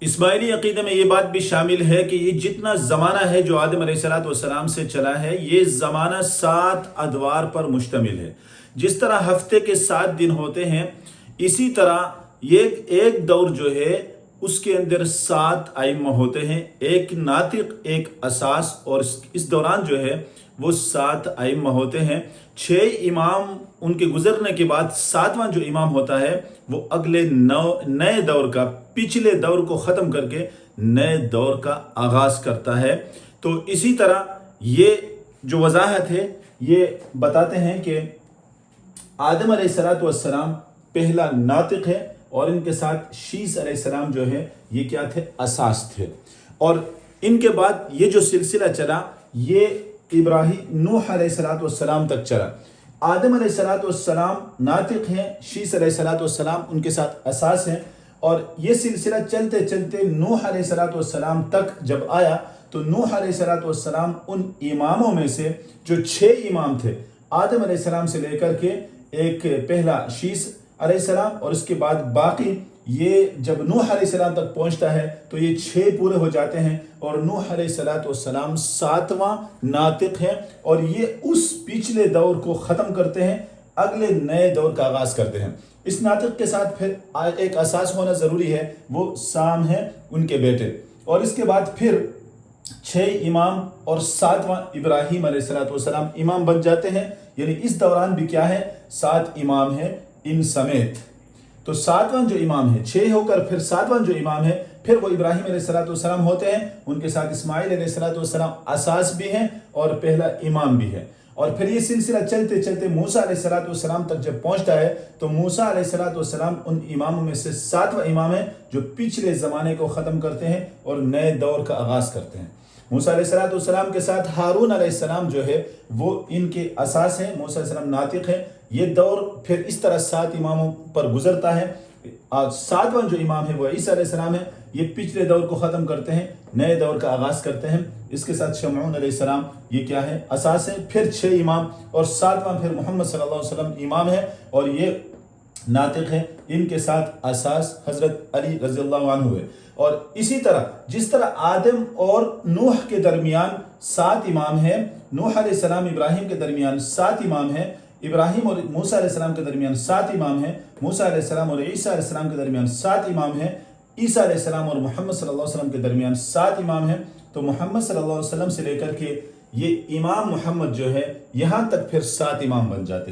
اسماعیلی عقیدے میں یہ بات بھی شامل ہے کہ یہ جتنا زمانہ ہے جو آدم علیہ السلام سے چلا ہے، یہ زمانہ 7 ادوار پر مشتمل ہے۔ جس طرح ہفتے کے 7 دن ہوتے ہیں، اسی طرح یہ ایک دور جو ہے اس کے اندر 7 ائمہ ہوتے ہیں، ایک ناطق، ایک اساس، اور اس دوران جو ہے وہ 7 ائمہ ہوتے ہیں۔ 6 امام ان کے گزرنے کے بعد 7واں جو امام ہوتا ہے وہ اگلے نئے دور کا، پچھلے دور کو ختم کر کے نئے دور کا آغاز کرتا ہے۔ تو اسی طرح یہ جو وضاحت ہے یہ بتاتے ہیں کہ آدم علیہ السلام پہلا ناطق ہے، اور ان کے ساتھ شیس علیہ السلام جو ہے یہ کیا تھے؟ اساس تھے۔ اور ان کے بعد یہ جو سلسلہ چلا یہ نوح علیہ السلام تک چلا۔ آدم علیہ السلام ناطق ہیں، شیس علیہ السلام ان کے ساتھ اساس ہیں، اور یہ سلسلہ چلتے چلتے نوح علیہ السلام تک جب آیا تو نوح علیہ السلام ان اماموں میں سے جو 6 امام تھے، آدم علیہ السلام سے لے کر کے ایک پہلا شیس علیہ السلام اور اس کے بعد باقی، یہ جب نوح علیہ السلام تک پہنچتا ہے تو یہ 6 پورے ہو جاتے ہیں، اور نوح علیہ السلام 7واں ناطق ہیں، اور یہ اس پچھلے دور کو ختم کرتے ہیں، اگلے نئے دور کا آغاز کرتے ہیں۔ اس ناطق کے ساتھ پھر ایک اساس ہونا ضروری ہے، وہ سام ہے ان کے بیٹے، اور اس کے بعد پھر 6 امام اور 7واں ابراہیم علیہ السلام امام بن جاتے ہیں۔ یعنی اس دوران بھی کیا ہے؟ 7 امام ہیں ان سمیت۔ تو 7واں جو امام ہے، 6 ہو کر پھر 7واں جو امام ہے، پھر وہ ابراہیم علیہ السلام ہوتے ہیں، ان کے ساتھ اسماعیل علیہ السلام اساس بھی ہیں اور پہلا امام بھی ہے۔ اور پھر یہ سلسلہ چلتے چلتے موسیٰ علیہ السلام تک جب پہنچتا ہے تو موسیٰ علیہ السلام ان اماموں میں سے 7واں امام ہے جو پچھلے زمانے کو ختم کرتے ہیں اور نئے دور کا آغاز کرتے ہیں۔ موسیٰ علیہ السلام کے ساتھ ہارون علیہ السلام جو ہے وہ ان کے اساس ہیں، موسیٰ علیہ السلام ناطق ہیں۔ یہ دور پھر اس طرح 7 اماموں پر گزرتا ہے۔ 7واں جو امام ہے وہ عیسیٰ علیہ السلام ہے، یہ پچھلے دور کو ختم کرتے ہیں، نئے دور کا آغاز کرتے ہیں۔ اس کے ساتھ شمعون علیہ السلام یہ کیا ہے؟ اساس ہے۔ پھر 6 امام اور 7واں پھر محمد صلی اللہ علیہ وسلم امام ہے، اور یہ ناطق ہے، ان کے ساتھ اساس حضرت علی رضی اللہ عنہ ہے۔ اور اسی طرح جس طرح آدم اور نوح کے درمیان 7 امام ہیں، نوح علیہ السلام ابراہیم کے درمیان 7 امام ہیں، ابراہیم اور موسیٰ علیہ السلام کے درمیان 7 امام ہیں، موسیٰ علیہ السلام اور عیسیٰ علیہ السلام کے درمیان 7 امام ہیں، عیسیٰ علیہ السلام اور محمد صلی اللہ علیہ وسلم کے درمیان 7 امام ہیں۔ تو محمد صلی اللہ علیہ وسلم سے لے کر کے یہ امام محمد جو ہے یہاں تک پھر 7 امام بن جاتے ہیں۔